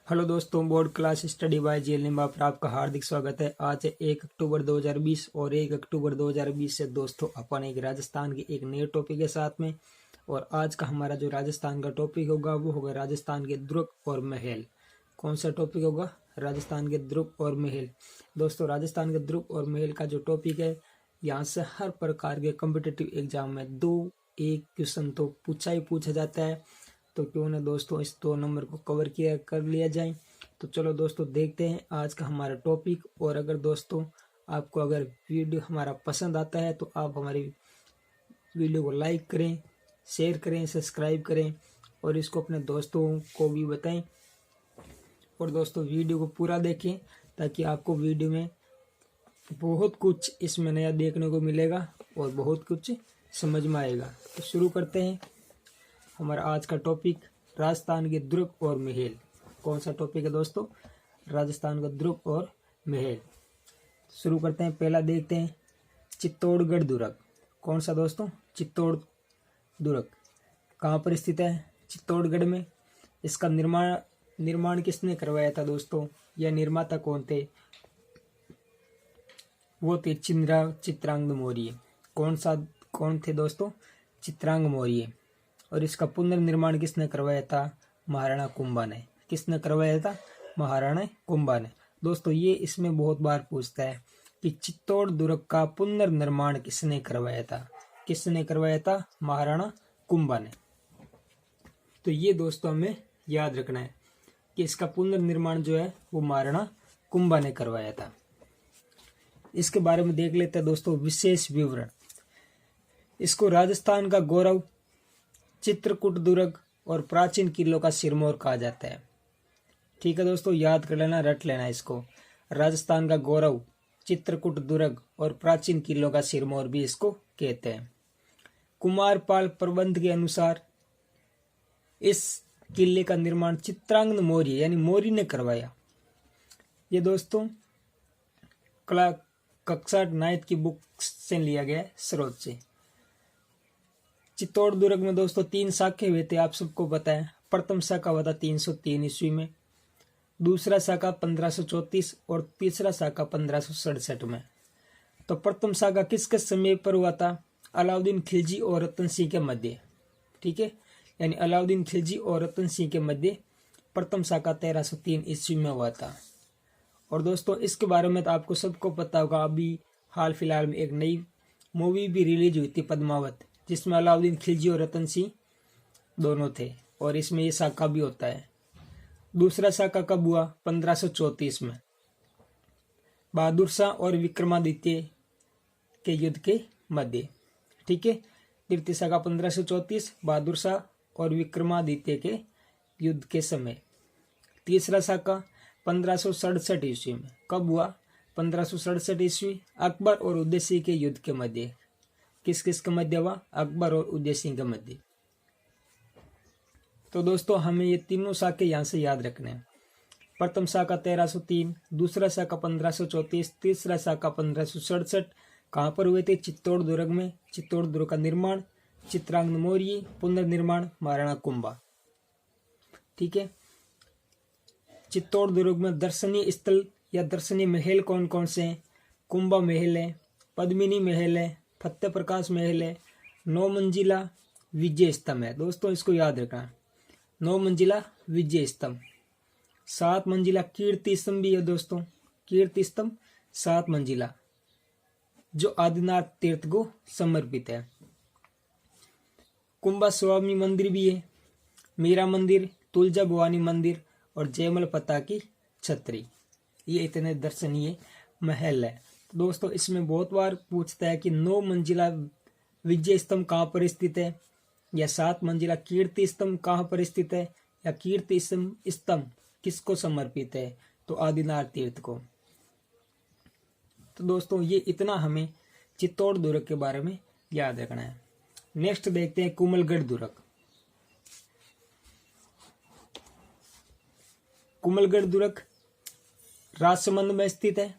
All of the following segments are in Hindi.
हेलो दोस्तों, board class study bye JL Nimba पर आपका हार्दिक स्वागत है। आज है 1 अक्टूबर 2020 और 1 अक्टूबर 2020 से दोस्तों अपन एक राजस्थान के एक नए टॉपिक के साथ में। और आज का हमारा जो राजस्थान का टॉपिक होगा वो होगा राजस्थान के दुर्ग और महल। कौन सा टॉपिक होगा? राजस्थान के दुर्ग और महल। दोस्तों, राजस्थान के दुर्ग और महल का जो टॉपिक है, यहाँ से हर प्रकार के कॉम्पिटिटिव एग्जाम में 2-1 क्वेश्चन तो पूछा जाता है। तो क्यों ना दोस्तों इस 2 नंबर को कवर किया कर लिया जाए। तो चलो दोस्तों देखते हैं आज का हमारा टॉपिक। और अगर दोस्तों आपको अगर वीडियो हमारा पसंद आता है तो आप हमारी वीडियो को लाइक करें, शेयर करें, सब्सक्राइब करें और इसको अपने दोस्तों को भी बताएं। और दोस्तों वीडियो को पूरा देखें ताकि आपको वीडियो में बहुत कुछ इसमें नया देखने को मिलेगा और बहुत कुछ समझ में आएगा। तो शुरू करते हैं हमारा आज का टॉपिक, राजस्थान के दुर्ग और महल। कौन सा टॉपिक है दोस्तों? राजस्थान का दुर्ग और महल। शुरू करते हैं। पहला देखते हैं चित्तौड़गढ़ दुर्ग। कौन सा दोस्तों? चित्तौड़ दुर्ग कहाँ पर स्थित है? चित्तौड़गढ़ में। इसका निर्माण किसने करवाया था दोस्तों? यह निर्माता कौन थे? वो थे चित्रांगद मौर्य। कौन थे दोस्तों? चित्रांग मौर्य। और इसका पुनर्निर्माण किसने करवाया था? महाराणा कुंभा ने। किसने करवाया था? महाराणा कुंभा ने। दोस्तों ये इसमें बहुत बार पूछता है कि चित्तौड़ दुर्ग का पुनर्निर्माण किसने करवाया था? किसने करवाया था? महाराणा कुंभा ने। तो ये दोस्तों हमें याद रखना है कि इसका पुनर्निर्माण जो है वो महाराणा कुंभा ने करवाया था। इसके बारे में देख लेते हैं दोस्तों विशेष विवरण। इसको राजस्थान का गौरव, चित्रकूट दुर्ग और प्राचीन किलों का सिरमौर कहा जाता है। ठीक है दोस्तों, याद कर लेना, रट लेना इसको। राजस्थान का गौरव, चित्रकूट दुर्ग और प्राचीन किलों का सिरमौर भी इसको कहते हैं। कुमारपाल प्रबंध के अनुसार इस किले का निर्माण चित्रांगद मौर्य यानी मौर्य ने करवाया। ये दोस्तों कक्षा 9 की बुक से लिया गया है, स्रोत से। चित्तौड़ दुर्ग में दोस्तों 3 शाखे हुए थे, आप सबको पता है। प्रथम शाखा हुआ था 303 ईस्वी में, दूसरा शाखा 1534 और तीसरा शाखा 1567 में। तो प्रथम शाखा किसके समय पर हुआ था? अलाउद्दीन खिलजी और रतन सिंह के मध्य। ठीक है, यानी अलाउद्दीन खिलजी और रतन सिंह के मध्य प्रथम शाखा 1303 ईस्वी में हुआ था। और दोस्तों इसके बारे में तो आपको सबको पता होगा, अभी हाल फिलहाल में एक नई मूवी भी रिलीज हुई थी, पद्मावत, जिसमें अलाउद्दीन खिलजी और रतन सिंह दोनों थे और इसमें ये शाखा भी होता है। दूसरा शाखा कब हुआ? 1534 में, बहादुर शाह और विक्रमादित्य के युद्ध के मध्य। ठीक है, तृतीय शाखा 1534 बहादुर शाह और विक्रमादित्य के युद्ध के समय। तीसरा शाखा 1567 ईस्वी में। कब हुआ? 1567 ईस्वी, अकबर और उदय सिंह के युद्ध के मध्य। किस के मध्य हुआ? अकबर और उदय सिंह के मध्य। तो दोस्तों हमें ये तीनों शाखे यहाँ से याद रखने हैं। प्रथम शाखा 1303, दूसरा शाखा 1534, तीसरा शाखा 1567 कहाँ पर हुए थे? चित्तौड़ दुर्ग में। चित्तौड़ दुर्ग का निर्माण चित्रांगद मौर्य, पुनर्निर्माण महाराणा कुंभा। ठीक है, चित्तौड़ दुर्ग में दर्शनीय स्थल या दर्शनीय महल कौन कौन से हैं? कुंभा महल है, पद्मिनी महल है, फतेह प्रकाश महल है, 9 मंजिला विजय स्तंभ है। दोस्तों इसको याद रखना, 9 मंजिला विजय स्तंभ। 7 मंजिला कीर्ति स्तंभ भी है दोस्तों। कीर्ति स्तंभ 7 मंजिला जो आदिनाथ तीर्थ को समर्पित है। कुंभा स्वामी मंदिर भी है, मीरा मंदिर, तुलजा भवानी मंदिर और जयमल पता की छतरी। ये इतने दर्शनीय महल है। दोस्तों इसमें बहुत बार पूछता है कि 9 मंजिला विजय स्तंभ कहाँ पर स्थित है, या 7 मंजिला कीर्ति स्तंभ कहाँ पर स्थित है, या कीर्ति स्तंभ किसको समर्पित है? तो आदिनाथ तीर्थ को। तो दोस्तों ये इतना हमें चित्तौड़ दुर्ग के बारे में याद रखना है। नेक्स्ट देखते हैं कुमलगढ़ दुर्ग। कुमलगढ़ दुर्ग राजसमंद में स्थित है।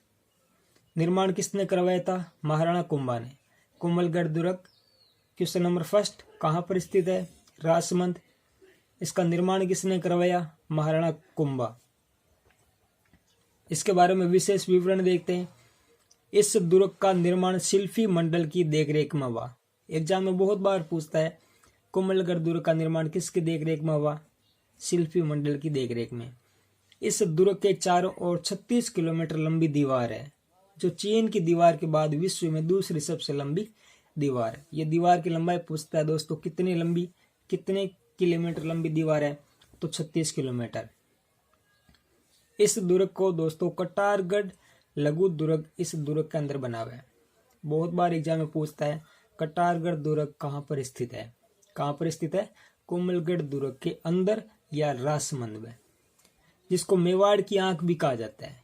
निर्माण किसने करवाया था? महाराणा कुंभा ने। कुमलगढ़ दुर्ग क्वेश्चन नंबर फर्स्ट कहाँ पर स्थित है? राजसमंद। इसका निर्माण किसने करवाया? महाराणा कुंभा। इसके बारे में विशेष विवरण देखते हैं। इस दुर्ग का निर्माण शिल्पी मंडल की देखरेख में हुआ। एग्जाम में बहुत बार पूछता है, कोमलगढ़ दुर्ग का निर्माण किसकी देखरेख में हुआ? शिल्पी मंडल की देखरेख में। इस दुर्ग के चारों ओर 36 किलोमीटर लंबी दीवार है, जो चीन की दीवार के बाद विश्व में दूसरी सबसे लंबी दीवार है। ये दीवार की लंबाई पूछता है दोस्तों, कितने किलोमीटर लंबी दीवार है? तो 36 किलोमीटर। इस दुर्ग को दोस्तों कटारगढ़ लघु दुर्ग इस दुर्ग के अंदर बना हुआ है। बहुत बार एग्जाम में पूछता है, कटारगढ़ दुर्ग कहाँ पर स्थित है? कहाँ पर स्थित है? कोमलगढ़ दुर्ग के अंदर या राजसमंद में, जिसको मेवाड़ की आंख भी कहा जाता है।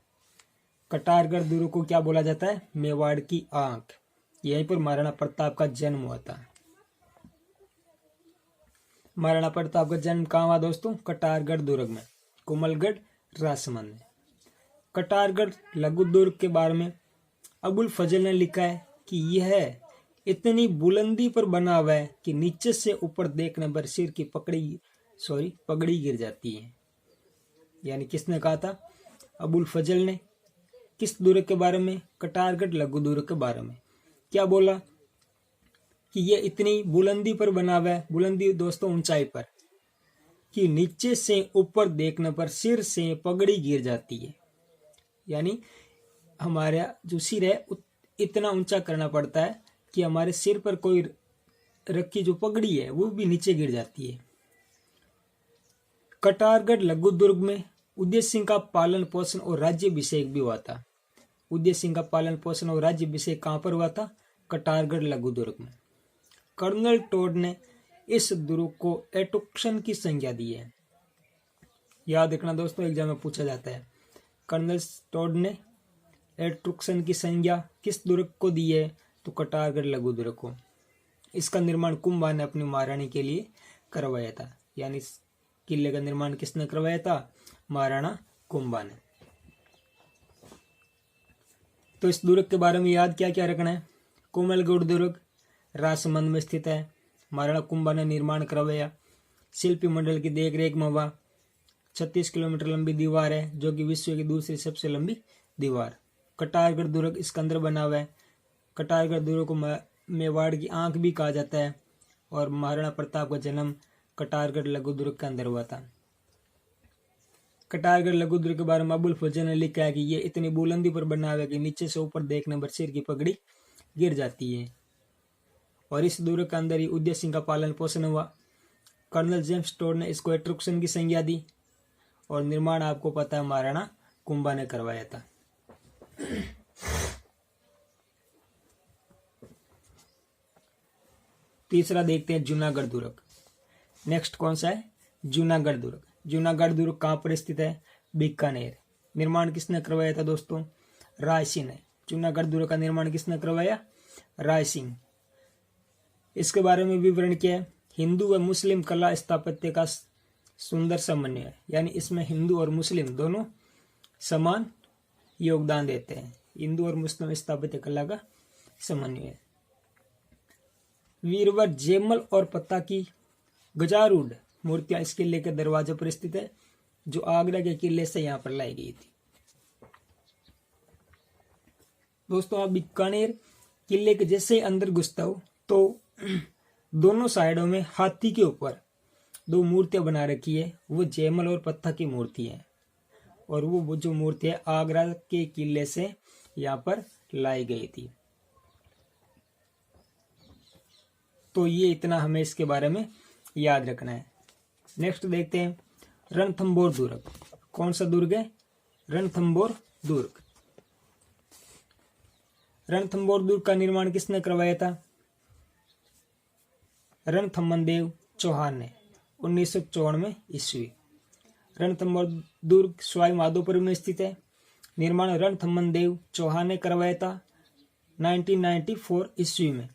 कटारगढ़ दुर्ग को क्या बोला जाता है? मेवाड़ की आंख। यहीं पर महाराणा प्रताप का जन्म हुआ था। महाराणा प्रताप का जन्म कहाँ हुआ दोस्तों? कटारगढ़ दुर्ग में, कोमलगढ़ राजसमंद में। कटारगढ़ लघु दुर्ग के बारे में अबुल फजल ने लिखा है कि यह इतनी बुलंदी पर बना हुआ है कि नीचे से ऊपर देखने पर सिर की पगड़ी गिर जाती है। यानी किसने कहा था? अबुल फजल ने। किस दुर्ग के बारे में? कटारगढ़ लघु दुर्ग के बारे में। क्या बोला? कि यह इतनी बुलंदी पर बना हुआ है, बुलंदी दोस्तों ऊंचाई पर, कि नीचे से ऊपर देखने पर सिर से पगड़ी गिर जाती है। यानी हमारा जो सिर है इतना ऊंचा करना पड़ता है कि हमारे सिर पर कोई रखी जो पगड़ी है वो भी नीचे गिर जाती है। कटारगढ़ लघु दुर्ग में उदय सिंह का पालन पोषण और राज्याभिषेक भी हुआ था। उदय सिंह का पालन पोषण और राज्याभिषेक कहां पर हुआ था? कटारगढ़ लघु दुर्ग में। कर्नल टोड ने इस दुर्ग को एटुक्सन की संज्ञा दी है। याद रखना दोस्तों, एग्जाम में पूछा जाता है। कर्नल टोड ने एटुक्सन की संज्ञा किस दुर्ग को दी है? तो कटारगढ़ लघु दुर्ग को। इसका निर्माण कुंभा ने अपनी महारानी के लिए करवाया था। यानी इस किले का निर्माण किसने करवाया था? महाराणा कुंभा ने। तो इस दुर्ग के बारे में याद क्या क्या रखना है? कोमलगढ़ दुर्ग राजसमंद में स्थित है। महाराणा कुंभा ने निर्माण करवाया। शिल्पी मंडल की देखरेख में हुआ। 36 किलोमीटर लंबी दीवार है, जो कि विश्व की दूसरी सबसे लंबी दीवार। कटारगढ़ दुर्ग इसके अंदर बना हुआ है। कटारगढ़ दुर्ग को मेवाड़ की आंख भी कहा जाता है। और महाराणा प्रताप का जन्म कटारगढ़ लघु दुर्ग के अंदर हुआ था। कटारगढ़ लघु दुर्ग के बारे में अबुल फजल ने लिखा है कि यह इतनी बुलंदी पर बना हुआ है कि नीचे से ऊपर देखने पर सिर की पगड़ी गिर जाती है। और इस दुर्ग के अंदर ही उदय सिंह का पालन पोषण हुआ। कर्नल जेम्स टोड ने इसको एट्रुक्सन की संज्ञा दी। और निर्माण आपको पता है महाराणा कुंभा ने करवाया था। तीसरा देखते हैं जूनागढ़ दुर्ग। नेक्स्ट कौन सा है? जूनागढ़ दुर्ग। जूनागढ़ दुर्ग कहाँ पर स्थित है? बीकानेर। निर्माण किसने करवाया था दोस्तों? राय सिंह ने। जूनागढ़ दुर्ग का निर्माण किसने करवाया? राय सिंह। इसके बारे में विवरण क्या है? हिंदू व मुस्लिम कला स्थापत्य का सुंदर समन्वय है। यानी इसमें हिंदू और मुस्लिम दोनों समान योगदान देते हैं। हिंदू और मुस्लिम स्थापत्य कला का समन्वय है। वीरवर जेमल और पत्ता की गजारूढ़ मूर्तियां इस किले के दरवाजे पर स्थित है, जो आगरा के किले से यहाँ पर लाई गई थी। दोस्तों, आप बीकानेर किले के जैसे अंदर घुसता हो तो दोनों साइडों में हाथी के ऊपर दो मूर्तियां बना रखी है। वो जयमल और पत्ता की मूर्ति है। और वो जो मूर्ति है आगरा के किले से यहाँ पर लाई गई थी। तो ये इतना हमें इसके बारे में याद रखना है। नेक्स्ट देखते हैं रणथंभौर दुर्ग। कौन सा दुर्ग है? रणथंभौर दुर्ग। रणथंभौर दुर्ग का निर्माण किसने करवाया था? रणथंभनदेव चौहान ने 1994 ईस्वी। रणथंभौर दुर्ग सवाई माधोपुर में स्थित है। निर्माण रणथंभनदेव चौहान ने करवाया था 1994 ईस्वी में।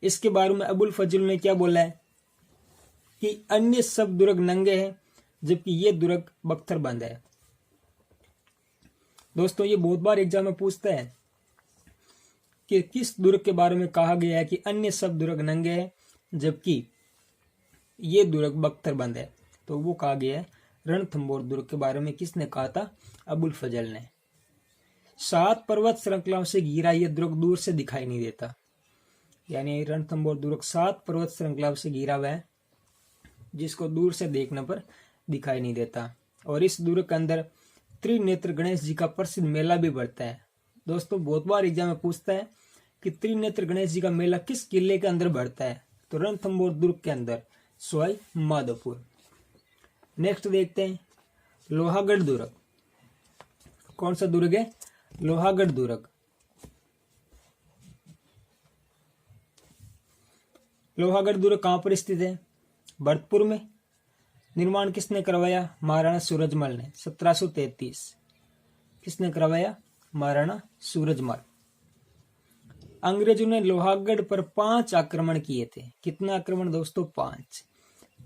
इसके बारे में अबुल फजल ने क्या बोला है? कि अन्य सब दुर्ग नंगे हैं, जबकि ये दुर्ग बख्तर बंद है। दोस्तों, ये बहुत बार एग्जाम में पूछता है कि किस दुर्ग के बारे में कहा गया है कि अन्य सब दुर्ग नंगे हैं, जबकि ये दुर्ग बख्तर बंद है। तो वो कहा गया है रणथंबोर दुर्ग के बारे में किसने कहा था? अबुल फजल ने। 7 पर्वत श्रृंखलाओं से घिरा यह दुर्ग दूर से दिखाई नहीं देता, यानी रणथंबोर दुर्ग 7 पर्वत श्रृंखलाओं से घिरा हुआ है जिसको दूर से देखने पर दिखाई नहीं देता। और इस दुर्ग के अंदर त्रिनेत्र गणेश जी का प्रसिद्ध मेला भी बढ़ता है। दोस्तों बहुत बार एग्जाम में पूछता है कि त्रिनेत्र गणेश जी का मेला किस किले के अंदर बढ़ता है? तो रणथंबोर दुर्ग के अंदर, सवाई माधोपुर। नेक्स्ट देखते हैं लोहागढ़ दुर्ग। कौन सा दुर्ग है? लोहागढ़ दुर्ग। लोहागढ़ दुर्ग कहां पर स्थित है? भरतपुर में। निर्माण किसने करवाया? महाराणा सूरजमल ने 1733। किसने करवाया? महाराणा सूरजमल। अंग्रेजों ने लोहागढ़ पर 5 आक्रमण किए थे। कितने आक्रमण दोस्तों? 5।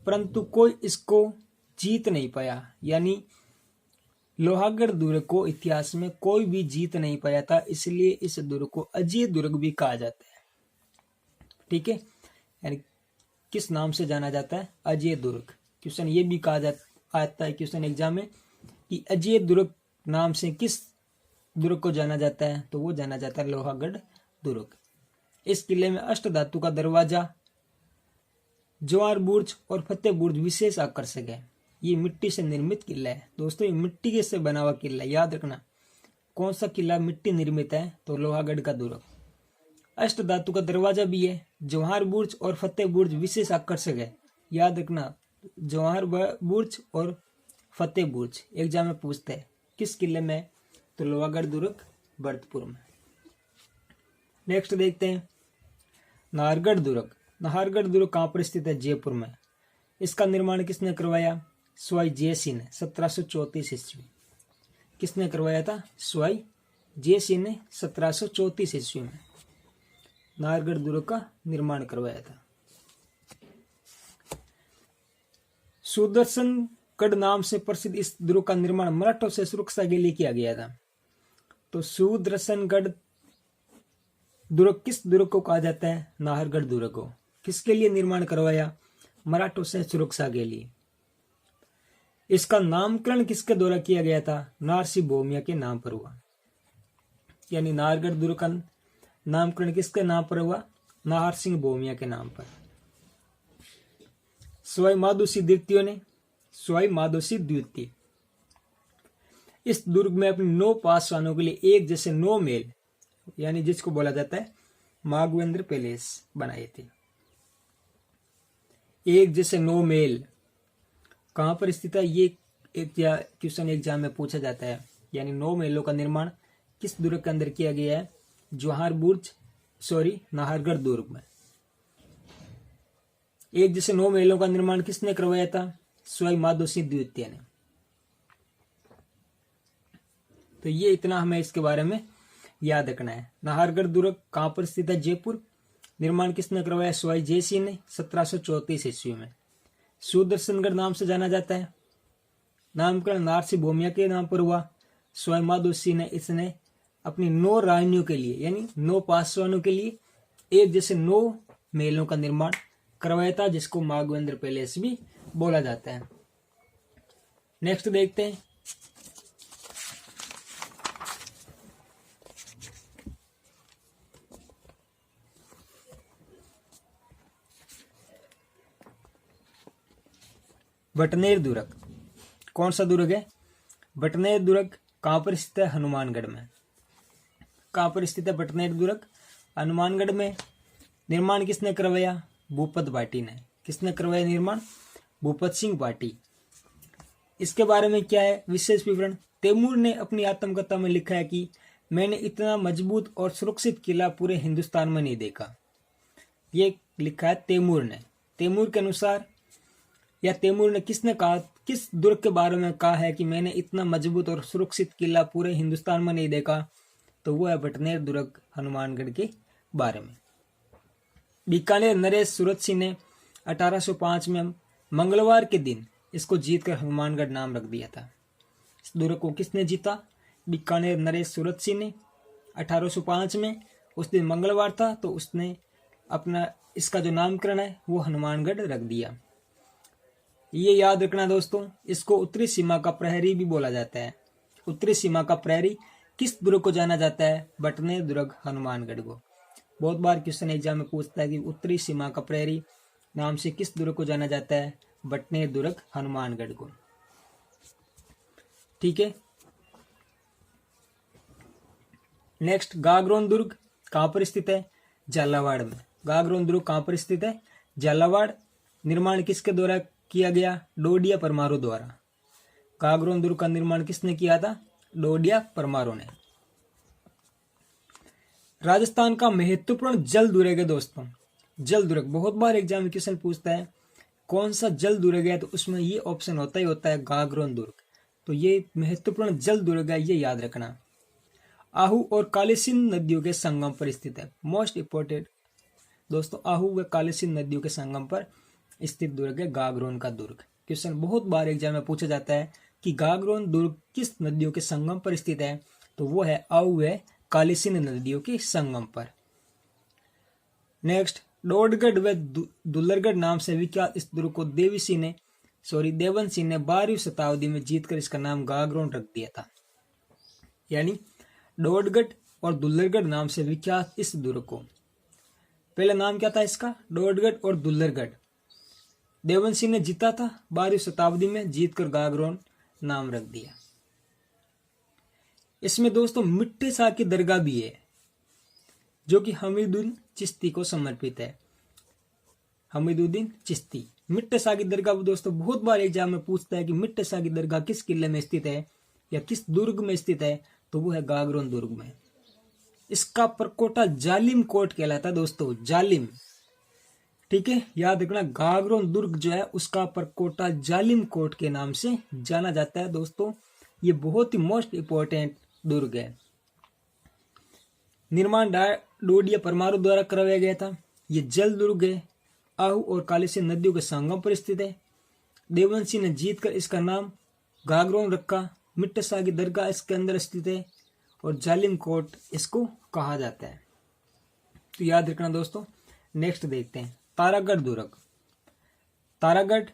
परंतु कोई इसको जीत नहीं पाया, यानी लोहागढ़ दुर्ग को इतिहास में कोई भी जीत नहीं पाया था, इसलिए इस दुर्ग को अजय दुर्ग भी कहा जाता है। ठीक है, यानी किस नाम से जाना जाता है? अजय दुर्ग। क्वेश्चन ये भी कहा आता है क्वेश्चन एग्जाम में कि अजय दुर्ग नाम से किस दुर्ग को जाना जाता है? तो वो जाना जाता है लोहागढ़ दुर्ग। इस किले में अष्ट धातु का दरवाजा, जवार बुर्ज और फतेह बुर्ज विशेष आकर्षक है। ये मिट्टी से निर्मित किला है। दोस्तों ये मिट्टी से बना हुआ किला, याद रखना। कौन सा किला मिट्टी निर्मित है? तो लोहागढ़ का दुर्ग। अष्ट धातु का दरवाजा भी है। जवाहर बुर्ज और फतेह बुर्ज विशेष आकर्षक है, याद रखना। जवाहर बुर्ज और फतेह बुर्ज एग्जाम में पूछते हैं किस किले में? तो लोहागढ़ दुर्ग भरतपुर में। नेक्स्ट देखते हैं नाहरगढ़ दुर्ग। नाहरगढ़ दुर्ग कहां पर स्थित है? जयपुर में। इसका निर्माण किसने करवाया? सवाई जय सिंह ने 1734 ईस्वी। किसने करवाया था? सवाई जय सिंह ने 1734 ईस्वी में नाहरगढ़ दुर्ग का निर्माण करवाया था। सुदर्शनगढ़ नाम से प्रसिद्ध इस दुर्ग का निर्माण मराठों से सुरक्षा के लिए किया गया था। तो सुदर्शनगढ़ दुर्ग किस दुर्ग को कहा जाता है? नाहरगढ़ दुर्ग को। किसके लिए निर्माण करवाया? मराठों से सुरक्षा के लिए। इसका नामकरण किसके द्वारा किया गया था? नारसिंह भौमिया के नाम पर हुआ। यानी नाहरगढ़ दुर्ग का नामकरण किसके नाम पर हुआ? नाहर सिंह भौमिया के नाम पर। सवाई माधोसिंह द्वितीय ने, सवाई माधोसिंह द्वितीय इस दुर्ग में अपने 9 पासवानों के लिए एक जैसे 9 महल, यानी जिसको बोला जाता है माघवेंद्र पैलेस, बनाए थे। एक जैसे 9 महल कहां पर स्थित है? ये क्वेश्चन एग्जाम में पूछा जाता है। यानी 9 महलों का निर्माण किस दुर्ग के अंदर किया गया है? जवाहर बुर्ज, नाहरगढ़ दुर्ग में। एक जैसे 9 महलों का निर्माण किसने करवाया था? सवाई माधोसिंह द्वितीय ने। तो ये इतना हमें इसके बारे में याद रखना है। नाहरगढ़ दुर्ग कहां पर स्थित है? जयपुर। निर्माण किसने करवाया? सवाई जय सिंह ने 1734 ईस्वी में। सुदर्शनगढ़ नाम से जाना जाता है। नामकरण नारसिंह भौमिया के नाम पर हुआ। सवाई माधोसिंह ने इसने अपनी 9 रानियों के लिए, यानी 9 पासवानों के लिए एक जैसे 9 महलों का निर्माण करवाया था, जिसको माघवेंद्र पैलेस भी बोला जाता है। नेक्स्ट देखते हैं बटनेर दुर्ग। कौन सा दुर्ग है? बटनेर दुर्ग कहां पर स्थित है? हनुमानगढ़ में। कहां पर स्थित है बटनेर दुर्ग? हनुमानगढ़ में। निर्माण किसने करवाया? भूपत भाटी ने। किसने करवाया निर्माण? भूपत सिंह भाटी। इसके बारे में क्या है विशेष विवरण? तैमूर ने अपनी आत्मकथा में लिखा है कि मैंने इतना मजबूत और सुरक्षित किला पूरे हिंदुस्तान में नहीं देखा। ये लिखा है तैमूर ने। तैमूर के अनुसार, या तैमूर ने किसने कहा, किस दुर्ग के बारे में कहा है कि मैंने इतना मजबूत और सुरक्षित किला पूरे हिंदुस्तान में नहीं देखा? तो वो है बटनेर दुर्ग, हनुमानगढ़ के बारे में। बीकानेर नरेश सूरत सिंह ने 1805 में मंगलवार के दिन इसको जीतकर हनुमानगढ़ नाम रख दिया था। इस दुर्ग को किसने जीता? बीकानेर नरेश सूरत सिंह ने 1805 में। उस दिन मंगलवार था, तो उसने अपना इसका जो नामकरण है वो हनुमानगढ़ रख दिया। ये याद रखना दोस्तों। इसको उत्तरी सीमा का प्रहरी भी बोला जाता है। उत्तरी सीमा का प्रहरी किस दुर्ग को जाना जाता है? बटनेर दुर्ग, हनुमानगढ़ को। बहुत बार क्वेश्चन एग्जाम में पूछता है कि उत्तरी सीमा का प्रहरी नाम से किस दुर्ग को जाना जाता है? बटनेर दुर्ग, हनुमानगढ़ को। ठीक है। नेक्स्ट, गागरोन दुर्ग कहां पर स्थित है? झालावाड़ में। गागरोन दुर्ग कहां पर स्थित है? झालावाड़। निर्माण किसके द्वारा किया गया? डोडिया परमारो द्वारा। गागरोन दुर्ग का निर्माण किसने किया था? डोडिया परमारो ने। राजस्थान का महत्वपूर्ण जल दुर्ग है दोस्तों। जल दुर्ग बहुत बार एग्जाम में क्वेश्चन पूछता है कौन सा जल दुर्ग है, तो उसमें ये ऑप्शन होता है गागरोन दुर्ग। तो ये महत्वपूर्ण जल दुर्ग है, ये याद रखना। आहू और कालीसिंध नदियों के संगम पर स्थित है। मोस्ट इंपोर्टेंट दोस्तों, आहू व कालीसिंध नदियों के संगम पर स्थित दुर्ग है गागरोन का दुर्ग। क्वेश्चन बहुत बार एग्जाम में पूछा जाता है कि गागरोन दुर्ग किस नदियों के संगम पर स्थित है? तो वो है आहू व कालीसिंध नदियों के संगम पर। नेक्स्ट, डोडगढ़ व दुल्लरगढ़ नाम से विख्यात इस दुर्ग को देवन सिंह ने 12वीं शताब्दी में जीतकर इसका नाम गागरोन रख दिया था। यानी डोडगढ़ और दुल्लरगढ़ नाम से विख्यात इस दुर्ग को, पहला नाम क्या था इसका? डोडगढ़ और दुल्लरगढ़। देवन सिंह ने जीता था 12वीं शताब्दी में, जीतकर गागरोन नाम रख दिया। इसमें दोस्तों मिट्टे शाह की दरगाह भी है जो कि हमीदुद्दीन चिश्ती को समर्पित है। हमीदुद्दीन चिश्ती, मिट्टे शाह की दरगाह दोस्तों बहुत बार एग्जाम में पूछता है कि मिट्टे शाह की दरगाह किस किले में स्थित है या किस दुर्ग में स्थित है? तो वो है गागरोन दुर्ग में। इसका परकोटा जालिम कोट कहलाता है दोस्तों, जालिम। ठीक है, याद रखना गागरोन दुर्ग जो है उसका परकोटा जालिम कोट के नाम से जाना जाता है दोस्तों। ये बहुत ही मोस्ट इंपोर्टेंट दुर्ग है। निर्माण डोडिया परमारो द्वारा करवाया गया था। ये जल दुर्ग है, आहू और कालीसिंध नदियों के संगम पर स्थित है। देवन सिंह ने जीतकर इसका नाम गागरोन रखा। मिट्टे शाह की दरगाह इसके अंदर स्थित है और जालिम कोट इसको कहा जाता है। तो याद रखना दोस्तों। नेक्स्ट देखते हैं तारागढ़ दुर्ग। तारागढ़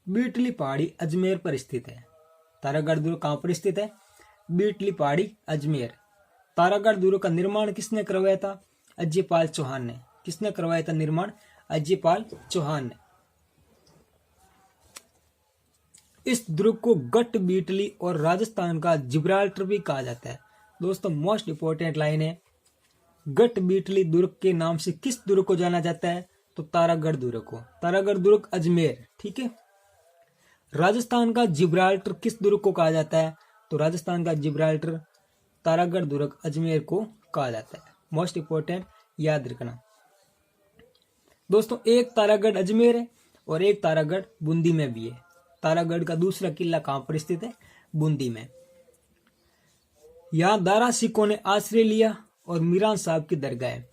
बीटली पहाड़ी अजमेर पर स्थित है। तारागढ़ दुर्ग कहां पर स्थित है? बीटली पहाड़ी अजमेर। तारागढ़ दुर्ग का निर्माण किसने करवाया था? अजयपाल चौहान ने। किसने करवाया था निर्माण? अजयपाल चौहान ने। इस दुर्ग को गट बीटली और राजस्थान का जिब्राल्टर भी कहा जाता है। दोस्तों मोस्ट इंपोर्टेंट लाइन है, गट बीटली दुर्ग के नाम से किस दुर्ग को जाना जाता है? तो तारागढ़ दुर्ग को। तारागढ़ दुर्ग अजमेर। ठीक है। राजस्थान का जिब्राल्टर किस दुर्ग को कहा जाता है? तो राजस्थान का जिब्राल्टर तारागढ़ दुर्ग अजमेर को कहा जाता है। मोस्ट इंपोर्टेंट याद रखना दोस्तों। एक तारागढ़ अजमेर है और एक तारागढ़ बूंदी में भी है। तारागढ़ का दूसरा किला कहां पर स्थित है? बूंदी में। यहां दारा सिखों ने आश्रय लिया और मीरान साहब की दरगाह है।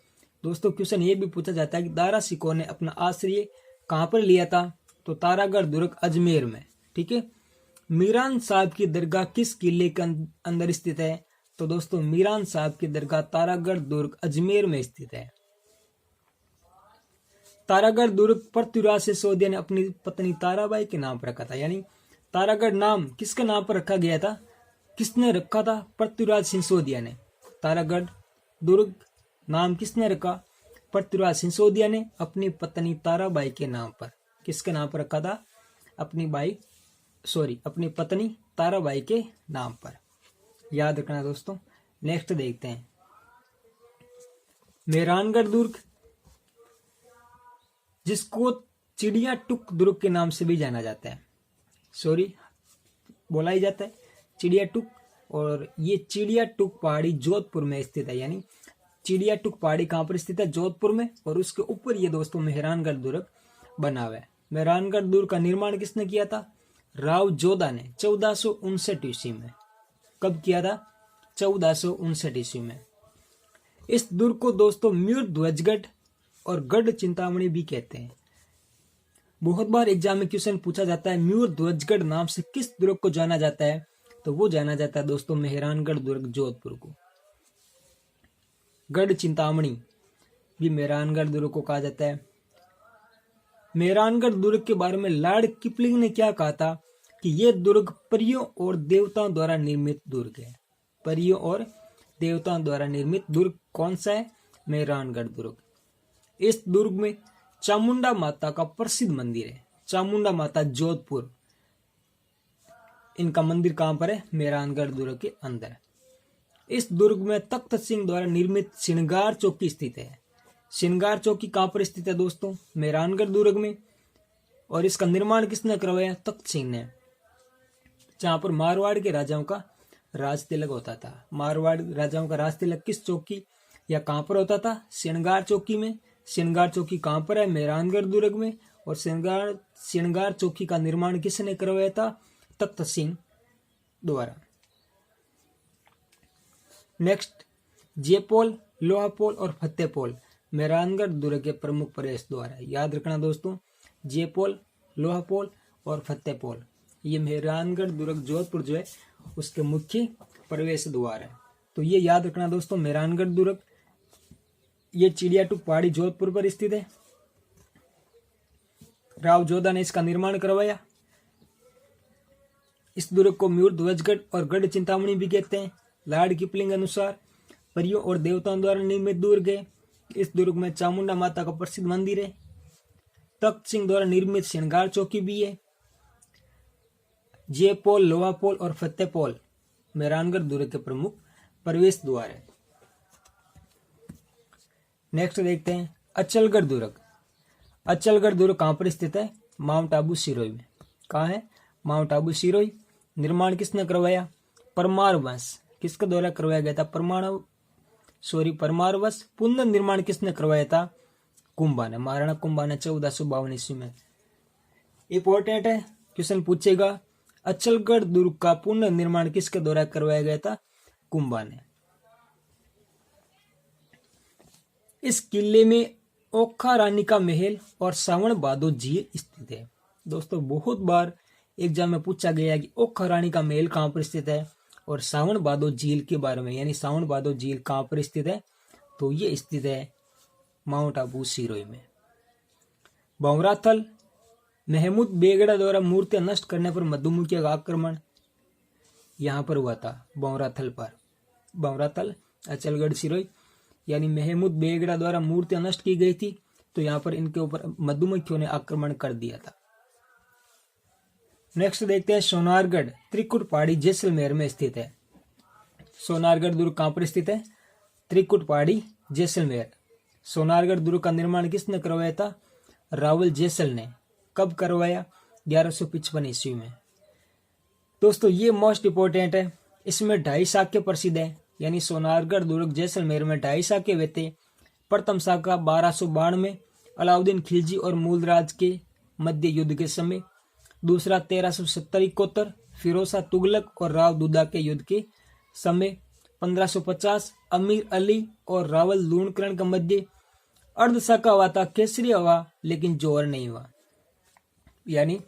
दोस्तों क्वेश्चन ये भी पूछा जाता है कि दारा सिखों ने अपना आश्रय कहां पर लिया था? तो तारागढ़ दुर्ग अजमेर में। ठीक है। मीरान साहब की दरगाह किस किले के अंदर स्थित है? तो दोस्तों मीरान साहब की दरगाह तारागढ़ दुर्ग अजमेर में स्थित है। तारागढ़ दुर्ग पृथ्वीराज सिसोदिया ने अपनी पत्नी ताराबाई के नाम पर रखा था। यानी तारागढ़ नाम किसके नाम पर रखा गया था? किसने रखा था? पृथ्वीराज सिसोदिया ने। तारागढ़ दुर्ग नाम किसने रखा? पृथ्वीराज सिसोदिया ने अपनी पत्नी ताराबाई के नाम पर। किसके नाम पर रखा था? अपनी पत्नी ताराबाई के नाम पर। याद रखना दोस्तों। नेक्स्ट देखते हैं मेहरानगढ़ दुर्ग, जिसको चिड़िया टुक दुर्ग के नाम से भी जाना जाता है। बोला ही जाता है चिड़िया टुक। और ये चिड़िया टुक पहाड़ी जोधपुर में स्थित है। यानी चिड़िया टुक पहाड़ी कहां पर स्थित है? जोधपुर में। और उसके ऊपर ये दोस्तों मेहरानगढ़ दुर्ग बना हुआ है। मेहरानगढ़ दुर्ग का निर्माण किसने किया था? राव जोधा ने 1459 ईस्वी में। कब किया था? 1459 ईस्वी में। इस दुर्ग को दोस्तों म्यूर ध्वजगढ़ और गढ़ चिंतामणि भी कहते हैं। बहुत बार एग्जाम में क्वेश्चन पूछा जाता है म्यूर ध्वजगढ़ नाम से किस दुर्ग को जाना जाता है? तो वो जाना जाता है दोस्तों मेहरानगढ़ दुर्ग जोधपुर को। गढ़ चिंतामणि भी मेहरानगढ़ दुर्ग को कहा जाता है। मेहरानगढ़ दुर्ग के बारे में लॉर्ड किपलिंग ने क्या कहा था कि यह दुर्ग परियों और देवताओं द्वारा निर्मित दुर्ग है। परियों और देवताओं द्वारा निर्मित दुर्ग कौन सा है? मेहरानगढ़ दुर्ग। इस दुर्ग में चामुंडा माता का प्रसिद्ध मंदिर है। चामुंडा माता जोधपुर, इनका मंदिर कहां पर है? मेहरानगढ़ दुर्ग के अंदर। इस दुर्ग में तख्त सिंह द्वारा निर्मित श्रृंगार चौकी स्थित है। श्रृंगार चौकी कहां पर स्थित है दोस्तों? मेहरानगढ़ दुर्ग में। और इसका निर्माण किसने करवाया? तख्त सिंह ने। जहां पर मारवाड़ के राजाओं का राज तिलक होता था। मारवाड़ राजाओं का राज तिलक किस चौकी या कहां पर होता था? श्रृंगार चौकी में। श्रृंगार चौकी कहां पर है? मेहरानगढ़ दुर्ग में। और श्रृंगार चौकी का निर्माण किसने करवाया था? तख्त सिंह द्वारा। नेक्स्ट, जयपोल, लोहापोल और फतेहपोल मेहरानगढ़ दुर्ग के प्रमुख प्रवेश द्वार है। याद रखना दोस्तों, जयपोल, लोहापोल और फतेहपोल ये मेहरानगढ़ दुर्ग जोधपुर जो है उसके मुख्य प्रवेश द्वार है। तो ये याद रखना दोस्तों, मेहरानगढ़ दुर्ग ये चिड़ियाटूक पहाड़ी जोधपुर पर स्थित है। राव जोधा ने इसका निर्माण करवाया। इस दुर्ग को म्यूर ध्वजगढ़ और गढ़ चिंतामणि भी कहते हैं। लॉर्ड किपलिंग अनुसार परियों और देवताओं द्वारा निर्मित दुर्ग है। इस दुर्ग में चामुंडा माता का प्रसिद्ध मंदिर है। तख्त सिंह द्वारा निर्मित श्रृंगार चौकी भी है। जयपोल, लोहापोल और फतेहपोल मेहरानगढ़ दुर्ग के प्रमुख प्रवेश द्वार है। नेक्स्ट देखते हैं अचलगढ़ दुर्ग। अचलगढ़ दुर्ग कहां पर स्थित है? माउंट आबू सिरोही में। कहां है? माउंट आबू सिरोही। निर्माण किसने करवाया? परमार वंश। किसके द्वारा करवाया गया था? परमार वंश। पुनर्निर्माण किसने करवाया था? कुंभा ने। महाराणा कुंभा ने 1452 ईस्वी में। इंपॉर्टेंट है, क्वेश्चन पूछेगा अचलगढ़ दुर्ग का पुनर्निर्माण किसके द्वारा करवाया गया था? कुंभा ने। इस किले में ओखा रानी का महल और सावन बादो झील स्थित है। दोस्तों बहुत बार एग्जाम में पूछा गया है कि ओखा रानी का महल कहां पर स्थित है और सावन बादो झील के बारे में, यानी सावन बादो झील कहां पर स्थित है? तो ये स्थित है माउंट आबू सिरोही में। बौराथल, महमूद बेगड़ा द्वारा मूर्तियां नष्ट करने पर मधुमक्खियों का आक्रमण यहां पर हुआ था। बौराथल पर, बौराथल अचलगढ़ सिरोही, यानी महमूद बेगड़ा द्वारा मूर्तियां नष्ट की गई थी, तो यहां पर इनके ऊपर मधुमक्खियों ने आक्रमण कर दिया था। नेक्स्ट देखते हैं सोनारगढ़, त्रिकुट पहाड़ी जैसलमेर में स्थित है। सोनारगढ़ दुर्ग कहां पर स्थित है? त्रिकुट पहाड़ी जैसलमेर। सोनारगढ़ दुर्ग का निर्माण किसने करवाया था? रावल जैसल ने। कब करवाया? 1155 ईस्वी में। दोस्तों ये मोस्ट इंपोर्टेंट है, इसमें 2.5 शाखे प्रसिद्ध है, यानी सोनारगढ़ दुर्ग जैसलमेर में 2.5 शाखे हुए थे। प्रथम शाखा 1292 में अलाउद्दीन खिलजी और मूलराज के मध्य युद्ध के समय। दूसरा 1370-71 फिरोज शाह तुगलक और राव दुद्दा के युद्ध के समय। 1550 अमीर अली और रावल लूणकरण के मध्य अर्ध शाखा हुआ था, केसरी हुआ लेकिन जौहर नहीं हुआ। यानी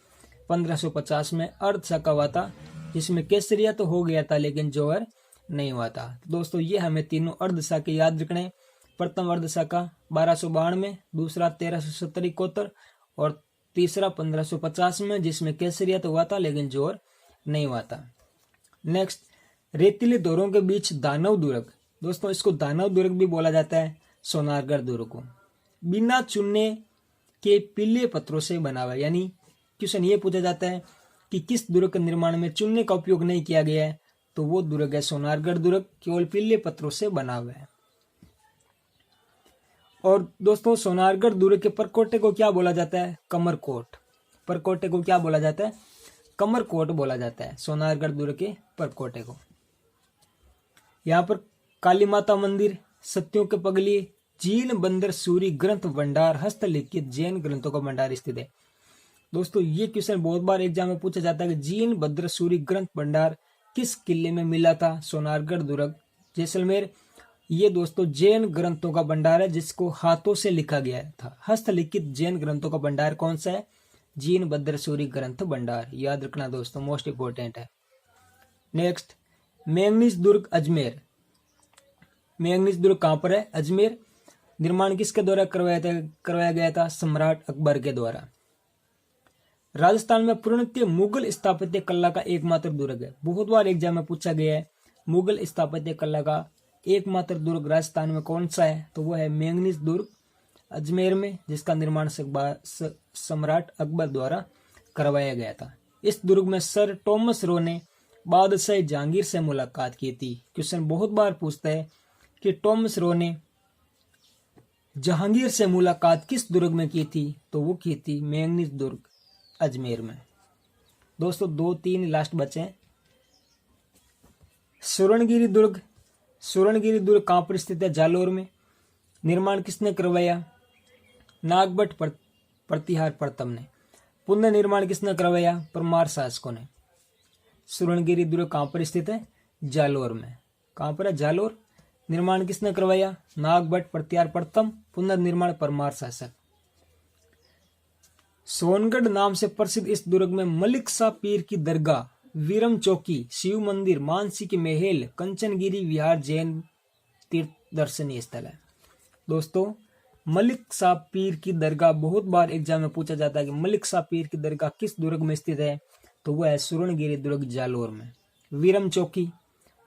1550 में अर्ध शाखा हुआ था जिसमें केसरिया तो हो गया था लेकिन जौहर नहीं हुआ था। दोस्तों ये हमें तीनों अर्ध शाखा याद रखने। प्रथम अर्ध शाखा 1292 में, दूसरा 1370-71 और तीसरा 1550 में, जिसमें केसरिया तो हुआ था लेकिन जौहर नहीं हुआ था। नेक्स्ट, रेतीले दौरों के बीच दानव दुर्ग। दोस्तों इसको दानव दुर्ग भी बोला जाता है। सोनारगढ़ दुर्ग को बिना चुनने के पीले पत्थरों से बना हुआ है, यानी क्वेश्चन ये पूछा जाता है कि किस दुर्ग के निर्माण में चुनने का उपयोग नहीं किया गया है, तो वो दुर्ग है सोनारगढ़ दुर्ग, केवल पीले पत्थरों से बना हुआ है। और दोस्तों सोनारगढ़ दुर्ग के परकोटे को क्या बोला जाता है? कमरकोट। परकोटे को क्या बोला जाता है? कमरकोट बोला जाता है सोनारगढ़ दुर्ग के परकोटे को। यहाँ पर काली माता मंदिर, सत्यों के पगली, जीन बंदर सूरी ग्रंथ भंडार, हस्तलिखित जैन ग्रंथों का भंडार स्थित है। दोस्तों ये क्वेश्चन बहुत बार एग्जाम में पूछा जाता है कि जीन बद्र सूरी ग्रंथ भंडार किस किले में मिला था? सोनारगढ़ दुर्ग जैसलमेर। ये दोस्तों जैन ग्रंथों का भंडार है जिसको हाथों से लिखा गया था। हस्तलिखित जैन ग्रंथों का भंडार कौन सा है? जीन बद्र सूरी ग्रंथ भंडार। याद रखना दोस्तों, मोस्ट इंपोर्टेंट है। Next, manganese Durg Ajmer. Manganese दुर्ग कहां पर है? अजमेर। निर्माण किसके द्वारा करवाया गया था? सम्राट अकबर के द्वारा। राजस्थान में पूर्णतः मुगल स्थापत्य कला का एकमात्र दुर्ग है। बहुत बार एग्जाम में पूछा गया है मुगल स्थापत्य कला का एकमात्र दुर्ग राजस्थान में कौन सा है, तो वो है मैंगनीज दुर्ग अजमेर में, जिसका निर्माण सम्राट अकबर द्वारा करवाया गया था। इस दुर्ग में सर टॉमस रो ने बादशाह जहांगीर से मुलाकात की थी। क्वेश्चन बहुत बार पूछता है कि टॉमस रो ने जहांगीर से मुलाकात किस दुर्ग में की थी, तो वो की थी मैंगनीज दुर्ग अजमेर में। दोस्तों 2-3 लास्ट बचे हैं। सुवर्णगिरी दुर्ग। सुवर्णगिरी दुर्ग कहां पर स्थित है? जालोर में। निर्माण किसने करवाया? नागभट्ट प्रतिहार प्रथम ने। पुनर्निर्माण किसने करवाया? परमार शासकों ने। सुवर्णगिरी दुर्ग कहां पर स्थित है? जालोर में। कहां पर है? जालोर। निर्माण किसने करवाया? नागभट्ट प्रतिहार प्रथम। पुनर्निर्माण परमार शासक। सोनगढ़ नाम से प्रसिद्ध इस दुर्ग में मलिक शाह पीर की दरगाह, वीरम चौकी, शिव मंदिर, मानसी की महल, कंचनगिरी विहार जैन तीर्थ दर्शनीय स्थल है। दोस्तों मलिक शाह पीर की दरगाह बहुत बार एग्जाम में पूछा जाता है कि मलिक शाह पीर की दरगाह किस दुर्ग में स्थित है, तो वह है सुवर्णगिरी दुर्ग जालोर में। वीरम चौकी,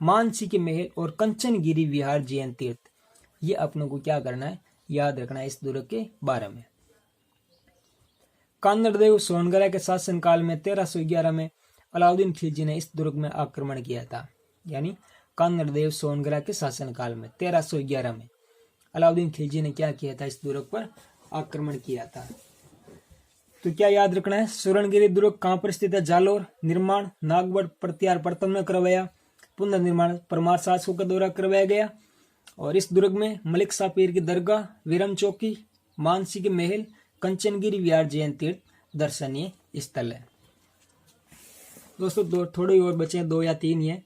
मानसी की महल और कंचनगिरी विहार जैन तीर्थ, ये अपनों को क्या करना है? याद रखना है इस दुर्ग के बारे में। कान्नड़देव सोनगरा के शासनकाल में 1311 में अलाउद्दीन खिलजी ने इस दुर्ग में आक्रमण किया था। यानी कान्नड़देव सोनगरा के शासनकाल में 1311 में अलाउद्दीन खिलजी ने क्या किया था? इस दुर्ग पर आक्रमण किया था। तो क्या याद रखना है? सुवर्णगिरी दुर्ग कहां पर स्थित है? जालोर। निर्माण नागभट्ट प्रतिहार प्रथम ने करवाया। पुनर्निर्माण परमार शासकों का दौरा करवाया गया। और इस दुर्ग में मलिक शाह पीर की दरगाह, वीरम चौकी, मानसी की महल, कंचनगिरी विहार जैन तीर्थ दर्शनीय स्थल है। दोस्तों थोड़े और बचे, 2 या 3 ये।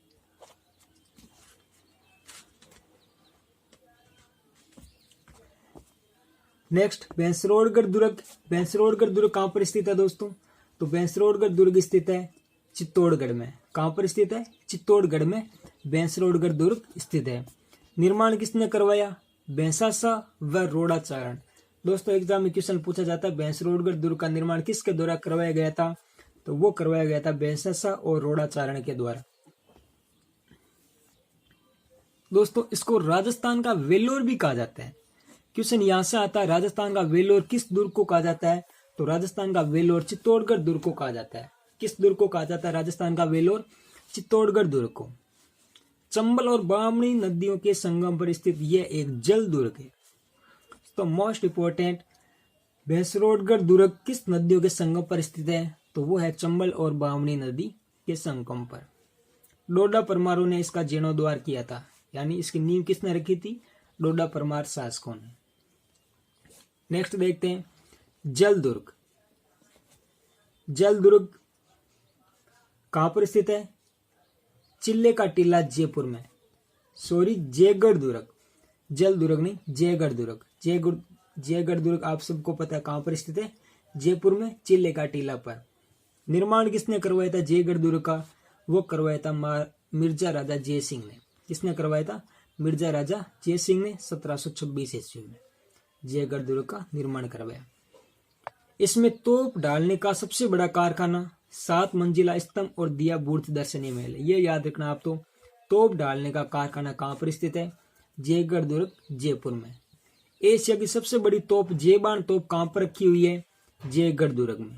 नेक्स्ट बैंसरोडगढ़ दुर्ग। बैंसरोडगढ़ दुर्ग कहां पर स्थित है दोस्तों? तो बैंसरोडगढ़ दुर्ग स्थित है चित्तौड़गढ़ में। कहां पर स्थित है? चित्तौड़गढ़ में बैंसरोडगढ़ दुर्ग स्थित है। निर्माण किसने करवाया? बैंसासा व रोडाचारण। दोस्तों एग्जाम में क्वेश्चन पूछा जाता है बैंसरोडगढ़ दुर्ग का निर्माण किसके द्वारा करवाया गया था, तो वो करवाया गया था बैंसासा और रोडाचारण के द्वारा। दोस्तों इसको राजस्थान का वेलोर भी कहा जाता है। क्वेश्चन यहां से आता है राजस्थान का वेलोर किस दुर्ग को कहा जाता है, तो राजस्थान का वेलोर चित्तौड़गढ़ दुर्ग को कहा जाता है। किस दुर्ग को कहा जाता है राजस्थान का वेलोर? चित्तौड़गढ़ दुर्ग को। चंबल और बामणी नदियों के संगम पर स्थित यह एक जल दुर्ग है। तो मोस्ट इंपोर्टेंट, बैंसरोडगढ़ दुर्ग किस नदियों के संगम पर स्थित है, तो वो है चंबल और बामणी नदी के संगम पर। डोडा परमारों ने इसका जीर्णोद्धार किया था, यानी इसकी नींव किसने रखी थी? डोडा परमार शासकों ने। नेक्स्ट देखते हैं जल दुर्ग। जल दुर्ग कहां पर स्थित है? चिल्ले का टीला जयपुर में। सॉरी जयगढ़ दुर्ग, जल दुर्ग नहीं, जयगढ़ दुर्ग। जयगढ़ दुर्ग आप सबको पता है कहां पर स्थित है? जयपुर में चिल्ले का टीला पर। निर्माण किसने करवाया था जयगढ़ दुर्ग का? वो करवाया था मिर्जा राजा जय सिंह ने। किसने करवाया था? मिर्जा राजा जय सिंह ने 1726 ईस्वी में जयगढ़ दुर्ग का निर्माण करवाया। इसमें तोप डालने का सबसे बड़ा कारखाना, 7 मंजिला स्तंभ और दिया बूर्ज दर्शनीय महल। ये याद रखना आप। तो तोप डालने का कारखाना कहां पर स्थित है? जयगढ़ दुर्ग जयपुर में। एशिया की सबसे बड़ी तोप जेबान तोप कहां पर रखी हुई है? जयगढ़ दुर्ग में।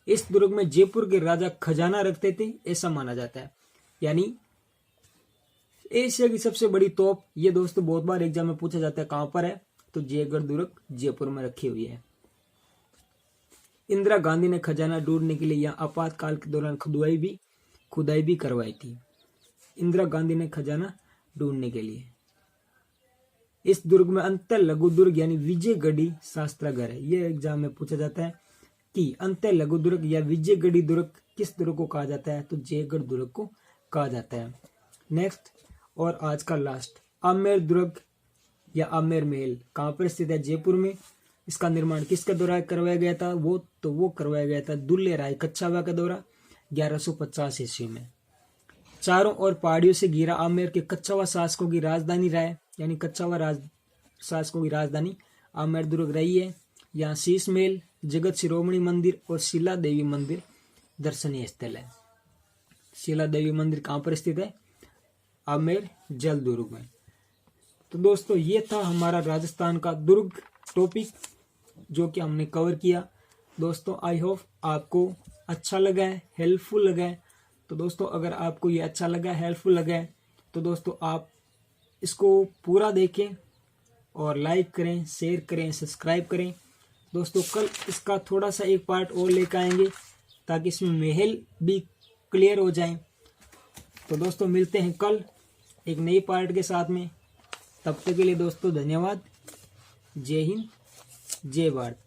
इस दुर्ग में जयपुर के राजा खजाना रखते थे, ऐसा माना जाता है। यानी एशिया की सबसे बड़ी तोप, ये दोस्तों बहुत बार एग्जाम में पूछा जाता है कहां पर है, तो जयगढ़ दुर्ग जयपुर में रखी हुई है। इंदिरा गांधी ने खजाना ढूंढने के लिए यहाँ आपातकाल के दौरान खुदाई भी करवाई थी। इंदिरा गांधी ने खजाना ढूंढने के लिए। इस दुर्ग में अंतर लघु दुर्ग यानी विजयगढ़ी शास्त्रागार है। यह एग्जाम में पूछा जाता है कि अंतर लघु दुर्ग या विजयगढ़ी दुर्ग किस दुर्ग को कहा जाता है, तो जयगढ़ दुर्ग को कहा जाता है। नेक्स्ट और आज का लास्ट, आमेर दुर्ग या आमेर महल कहां पर स्थित है? जयपुर में। इसका निर्माण किसके द्वारा करवाया गया था? वो करवाया गया था दुल्ले राय कच्छावा के द्वारा 1150 ईस्वी में। चारों ओर पहाड़ियों से घिरा आमेर के कच्छावा शासकों की राजधानी रहा है, यानी कच्छावा शासकों की राजधानी आमेर दुर्ग रही है। यहाँ शीश महल जगत शिरोमणि मंदिर और शिला देवी मंदिर दर्शनीय स्थल है। शिला देवी मंदिर कहाँ पर स्थित है? आमेर जल दुर्ग में। तो दोस्तों ये था हमारा राजस्थान का दुर्ग टॉपिक जो कि हमने कवर किया। दोस्तों आई होप आपको अच्छा लगा है, हेल्पफुल लगा है। तो दोस्तों अगर आपको ये अच्छा लगा है, हेल्पफुल लगा है, तो दोस्तों आप इसको पूरा देखें और लाइक करें, शेयर करें, सब्सक्राइब करें। दोस्तों कल इसका थोड़ा सा एक पार्ट और लेकर आएंगे ताकि इसमें महल भी क्लियर हो जाए। तो दोस्तों मिलते हैं कल एक नई पार्ट के साथ में। तब तक के लिए दोस्तों धन्यवाद। जय हिंद, जय भारत।